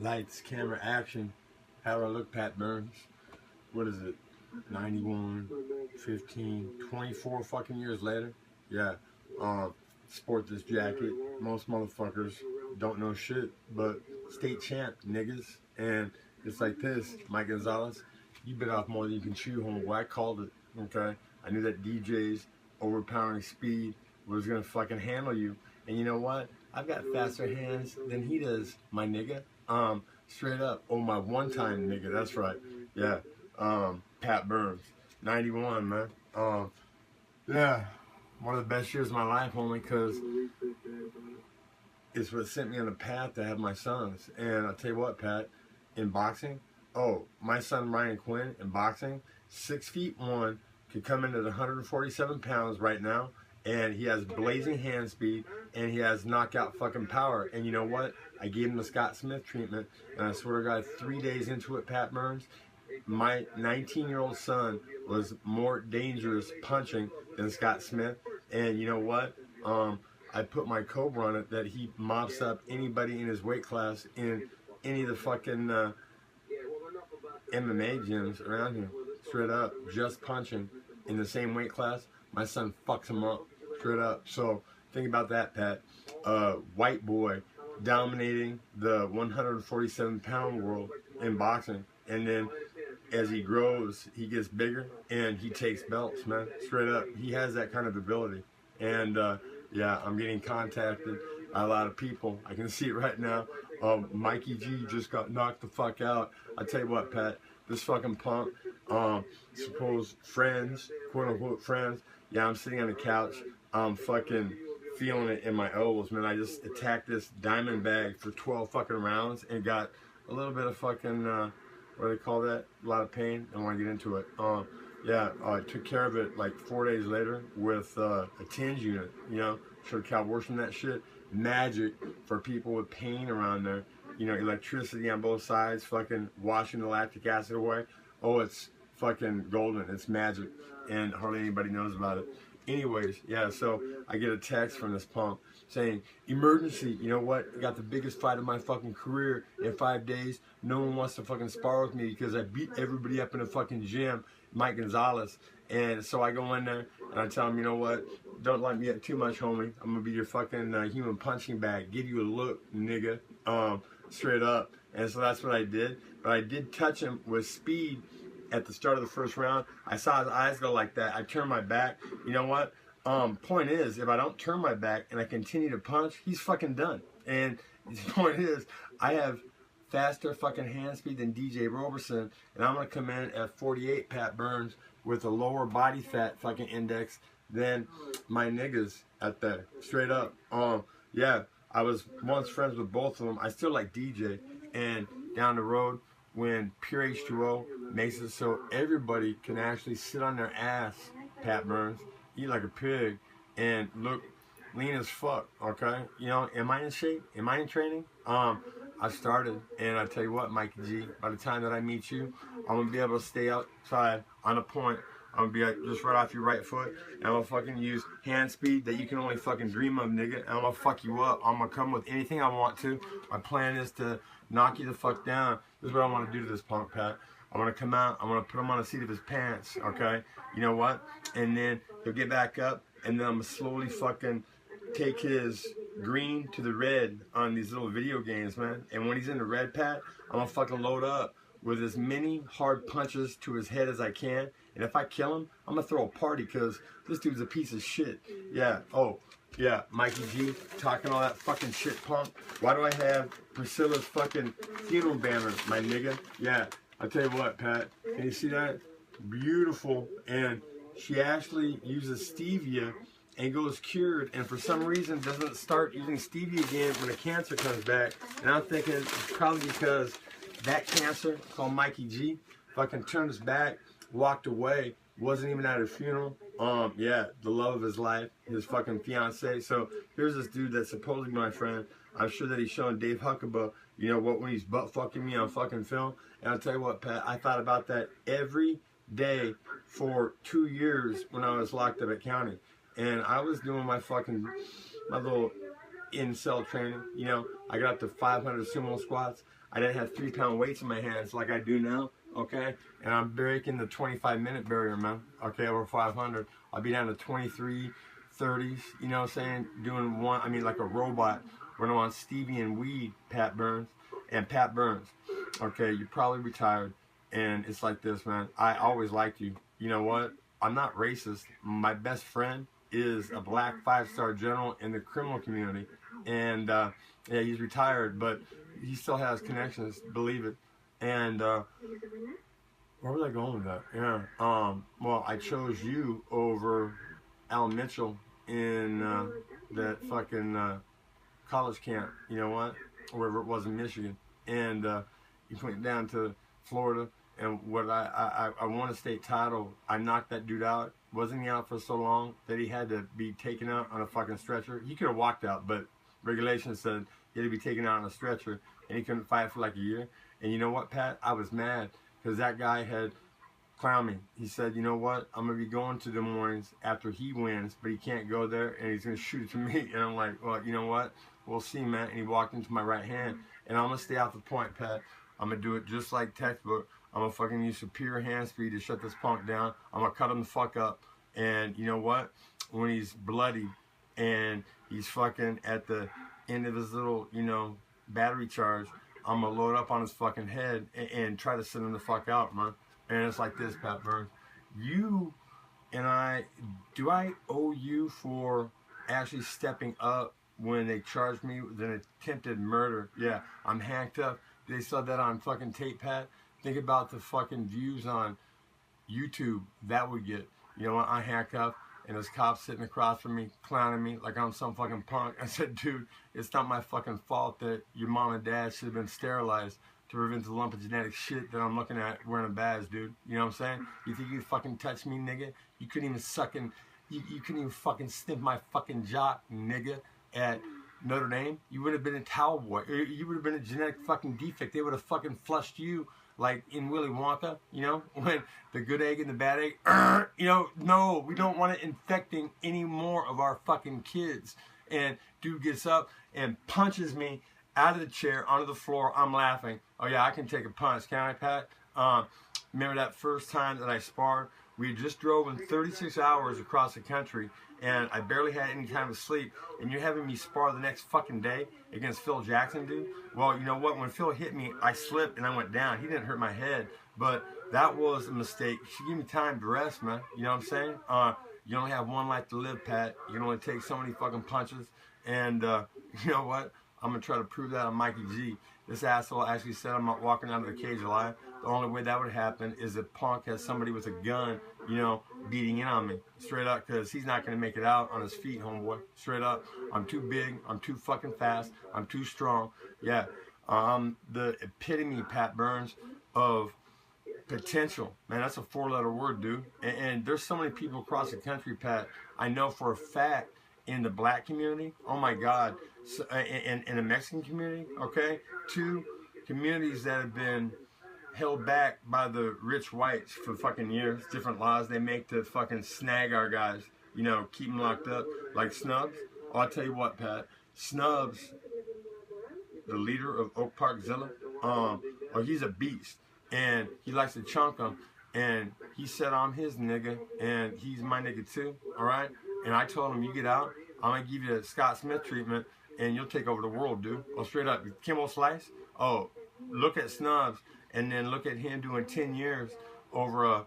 Lights, camera, action. How do I look, Pat Burns? What is it? 91, 15, 24 fucking years later? Yeah. Sport this jacket. Most motherfuckers don't know shit, but state champ, niggas. And it's like this, Mike Gonzalez. You bit off more than you can chew, homeboy. I called it, okay? I knew that DJ's overpowering speed was gonna fucking handle you. And you know what? I've got faster hands than he does, my nigga. Straight up. Oh, my one-time nigga, that's right. Yeah. Pat Burns. 91, man. Yeah. One of the best years of my life, only because it's what sent me on the path to have my sons. And I'll tell you what, Pat, in boxing, oh, my son Ryan Quinn in boxing, 6'1", could come in at 147 pounds right now, and he has blazing hand speed, and he has knockout fucking power. And you know what? I gave him the Scott Smith treatment, and I swear to God, 3 days into it, Pat Burns, my 19-year-old son was more dangerous punching than Scott Smith. And you know what? I put my Cobra on it that he mops up anybody in his weight class in any of the fucking MMA gyms around here. Straight up, just punching in the same weight class. My son fucks him up, straight up. So think about that, Pat. White boy dominating the 147-pound world in boxing, and then as he grows, he gets bigger and he takes belts, man. Straight up, he has that kind of ability. And yeah, I'm getting contacted by a lot of people. I can see it right now. Mikey G just got knocked the fuck out. I tell you what, Pat, this fucking punk, suppose friends, quote unquote friends. Yeah, I'm sitting on the couch. I'm fucking feeling it in my elbows, man. I just attacked this diamond bag for 12 fucking rounds and got a little bit of fucking, what do they call that? A lot of pain. I don't want to get into it. Yeah, I took care of it like 4 days later with a TENS unit, you know. Should have Cal worse than that shit. Magic for people with pain around there. You know, electricity on both sides, fucking washing the lactic acid away. Oh, it's fucking golden. It's magic. And hardly anybody knows about it. Anyways, yeah, so I get a text from this punk saying, emergency, you know what? I got the biggest fight of my fucking career in 5 days. No one wants to fucking spar with me because I beat everybody up in the fucking gym, Mike Gonzalez. And so I go in there and I tell him, you know what? Don't like me up too much, homie. I'm gonna be your fucking human punching bag. Give you a look, nigga. Straight up. And so that's what I did. But I did touch him with speed at the start of the first round. I saw his eyes go like that. I turned my back. You know what? Point is, if I don't turn my back and I continue to punch, he's fucking done. And the point is, I have faster fucking hand speed than DJ Roberson, and I'm gonna come in at 48, Pat Burns, with a lower body fat fucking index than my niggas out there. Straight up. Yeah, I was once friends with both of them. I still like DJ, and down the road, when pure H2O makes it so everybody can actually sit on their ass, Pat Burns, eat like a pig, and look lean as fuck, okay? You know, am I in shape? Am I in training? I started, and I tell you what, Mikey G, by the time that I meet you, I'm going to be able to stay outside on a point. I'm going to be like, just right off your right foot, and I'm going to fucking use hand speed that you can only fucking dream of, nigga, and I'm going to fuck you up. I'm going to come with anything I want to. My plan is to knock you the fuck down. This is what I want to do to this punk, Pat. I'm going to come out, I'm going to put him on the seat of his pants, okay? You know what? And then he'll get back up, and then I'm going to slowly fucking take his green to the red on these little video games, man. And when he's in the red, Pat, I'm going to fucking load up with as many hard punches to his head as I can. And if I kill him, I'm going to throw a party because this dude's a piece of shit. Yeah, oh, yeah, Mikey G, talking all that fucking shit, punk. Why do I have Priscilla's fucking funeral banner, my nigga? Yeah, I'll tell you what, Pat. Can you see that? Beautiful. And she actually uses stevia and goes cured, and for some reason doesn't start using stevia again when the cancer comes back. And I'm thinking it's probably because that cancer, called Mikey G, fucking turned his back, walked away, wasn't even at her funeral. Yeah, the love of his life, his fucking fiance. So here's this dude that's supposedly my friend. I'm sure that he's showing Dave Huckabee, you know what, when he's butt fucking me on fucking film. And I'll tell you what, Pat, I thought about that every day for 2 years when I was locked up at county. And I was doing my little in-cell training. You know, I got up to 500 sumo squats. I didn't have 3-pound weights in my hands like I do now, okay? And I'm breaking the 25-minute barrier, man, okay, over 500. I'll be down to 23, 30s, you know what I'm saying? Doing one, I mean, like a robot when I'm on stevia and weed, Pat Burns. And Pat Burns, okay, you're probably retired, and it's like this, man. I always liked you. You know what? I'm not racist. My best friend is a black 5-star general in the criminal community, and yeah, he's retired, but he still has connections, believe it. And where was I going with that? Yeah. Well, I chose you over Al Mitchell in that fucking college camp. You know what? Wherever it was in Michigan, and he went down to Florida. And what I won a state title. I knocked that dude out. Wasn't he out for so long that he had to be taken out on a fucking stretcher? He could have walked out, but regulations said he had to be taken out on a stretcher, and he couldn't fight for like a year. And you know what, Pat? I was mad because that guy had clowned me. He said, you know what? I'm going to be going to Des Moines after he wins, but he can't go there, and he's going to shoot it to me. And I'm like, well, you know what? We'll see, man. And he walked into my right hand. And I'm going to stay off the point, Pat. I'm going to do it just like textbook. I'm going to fucking use superior hand speed to shut this punk down. I'm going to cut him the fuck up. And you know what? When he's bloody and he's fucking at the end of his little, you know, battery charge, I'm going to load up on his fucking head and try to send him the fuck out, man. And it's like this, Pat Burns. You and I, do I owe you for actually stepping up when they charged me with an attempted murder? Yeah, I'm hacked up. They saw that on fucking tape, Pat. Think about the fucking views on YouTube that would get. You know what? I hack up and there's cops sitting across from me, clowning me like I'm some fucking punk. I said, dude, it's not my fucking fault that your mom and dad should have been sterilized to prevent the lump of genetic shit that I'm looking at wearing a badge, dude. You know what I'm saying? You think you fucking touch me, nigga? You couldn't even you couldn't even fucking sniff my fucking jock, nigga, at Notre Dame. You would have been a towel boy. You would have been a genetic fucking defect. They would have fucking flushed you like in Willy Wonka, you know, when the good egg and the bad egg, you know, no, we don't want it infecting any more of our fucking kids. And dude gets up and punches me out of the chair onto the floor. I'm laughing. Oh yeah, I can take a punch, can I, Pat? Remember that first time that I sparred? We just drove in 36 hours across the country, and I barely had any time to sleep, and you're having me spar the next fucking day against Phil Jackson, dude? Well, you know what? When Phil hit me, I slipped and I went down. He didn't hurt my head, but that was a mistake. She gave me time to rest, man. You know what I'm saying? You only have one life to live, Pat. You can only take so many fucking punches, and you know what? I'm going to try to prove that on Mikey G. This asshole actually said I'm not walking out of the cage alive. The only way that would happen is if Punk has somebody with a gun, you know, beating in on me. Straight up, because he's not going to make it out on his feet, homeboy. Straight up. I'm too big. I'm too fucking fast. I'm too strong. Yeah. I'm the epitome, Pat Burns, of potential. Man, that's a 4-letter word, dude. And there's so many people across the country, Pat, I know for a fact in the black community, oh my God, so, in the Mexican community, okay, 2 communities that have been held back by the rich whites for fucking years, different laws they make to fucking snag our guys, you know, keep them locked up, like Snubs. Oh, I'll tell you what, Pat, Snubs, the leader of Oak Park Zilla, oh, he's a beast, and he likes to chunk them, and he said I'm his nigga, and he's my nigga too, all right? And I told him, you get out, I'm going to give you the Scott Smith treatment, and you'll take over the world, dude. Oh, straight up. Kimbo Slice? Oh, look at Snubs, and then look at him doing 10 years over a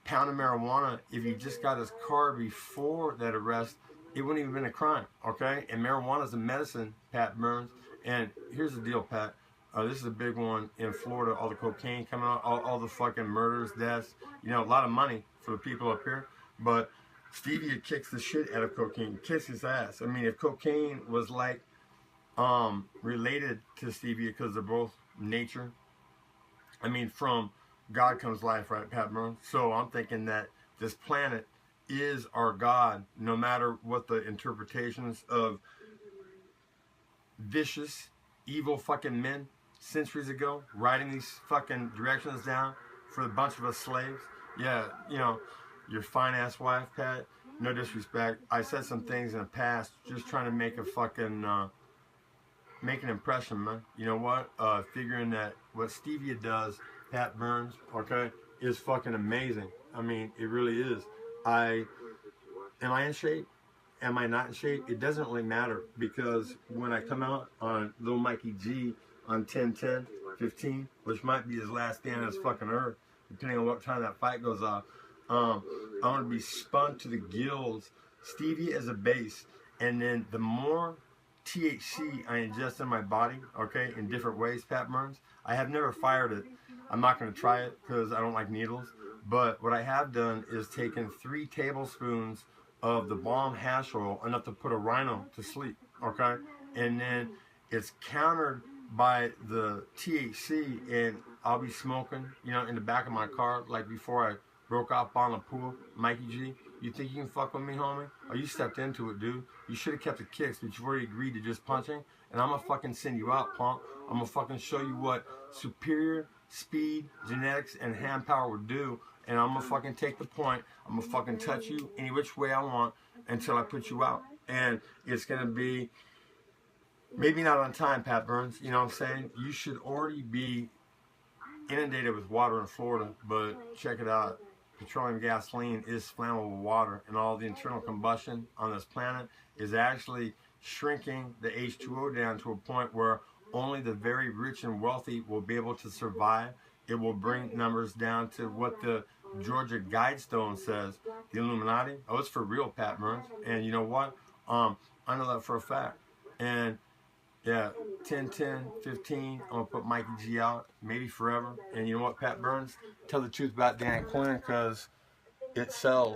pound of marijuana. If he just got his car before that arrest, it wouldn't even been a crime, okay? And marijuana's a medicine, Pat Burns. And here's the deal, Pat. This is a big one in Florida, all the cocaine coming out, all the fucking murders, deaths. You know, a lot of money for the people up here. But stevia kicks the shit out of cocaine, kicks his ass. I mean, if cocaine was like related to stevia because they're both nature, I mean, from God comes life, right, Pat Burns? So I'm thinking that this planet is our God, no matter what the interpretations of vicious, evil fucking men centuries ago writing these fucking directions down for a bunch of us slaves. Yeah, you know, your fine-ass wife, Pat, no disrespect. I said some things in the past just trying to make a fucking make an impression, man. You know what? Figuring that what stevia does, Pat Burns, okay, is fucking amazing. I mean, it really is. Am I in shape? Am I not in shape? It doesn't really matter, because when I come out on Little Mikey G on 10/10/15, which might be his last stand on this fucking earth, depending on what time that fight goes off, I'm going to be spun to the gills. Stevia is a base, and then the more THC I ingest in my body, okay, in different ways, Pat Burns, I have never fired it. I'm not going to try it because I don't like needles, but what I have done is taken 3 tablespoons of the bomb hash oil, enough to put a rhino to sleep, okay? And then it's countered by the THC, and I'll be smoking, you know, in the back of my car, like before I broke off on the pool. Mikey G, you think you can fuck with me, homie? Oh, you stepped into it, dude. You should have kept the kicks, but you've already agreed to just punching, and I'm gonna fucking send you out, punk. I'm gonna fucking show you what superior speed, genetics, and hand power would do, and I'm gonna fucking take the point. I'm gonna fucking touch you any which way I want until I put you out. And it's gonna be, maybe not on time, Pat Burns, you know what I'm saying? You should already be inundated with water in Florida, but check it out. Petroleum gasoline is flammable water, and all the internal combustion on this planet is actually shrinking the H2O down to a point where only the very rich and wealthy will be able to survive. It will bring numbers down to what the Georgia Guidestone says, the Illuminati. Oh, it's for real, Pat Burns. And you know what? I know that for a fact. And yeah, 10/10/15, I'm going to put Mikey G out, maybe forever. And you know what, Pat Burns? Tell the truth about Dan Quinn, because it sells.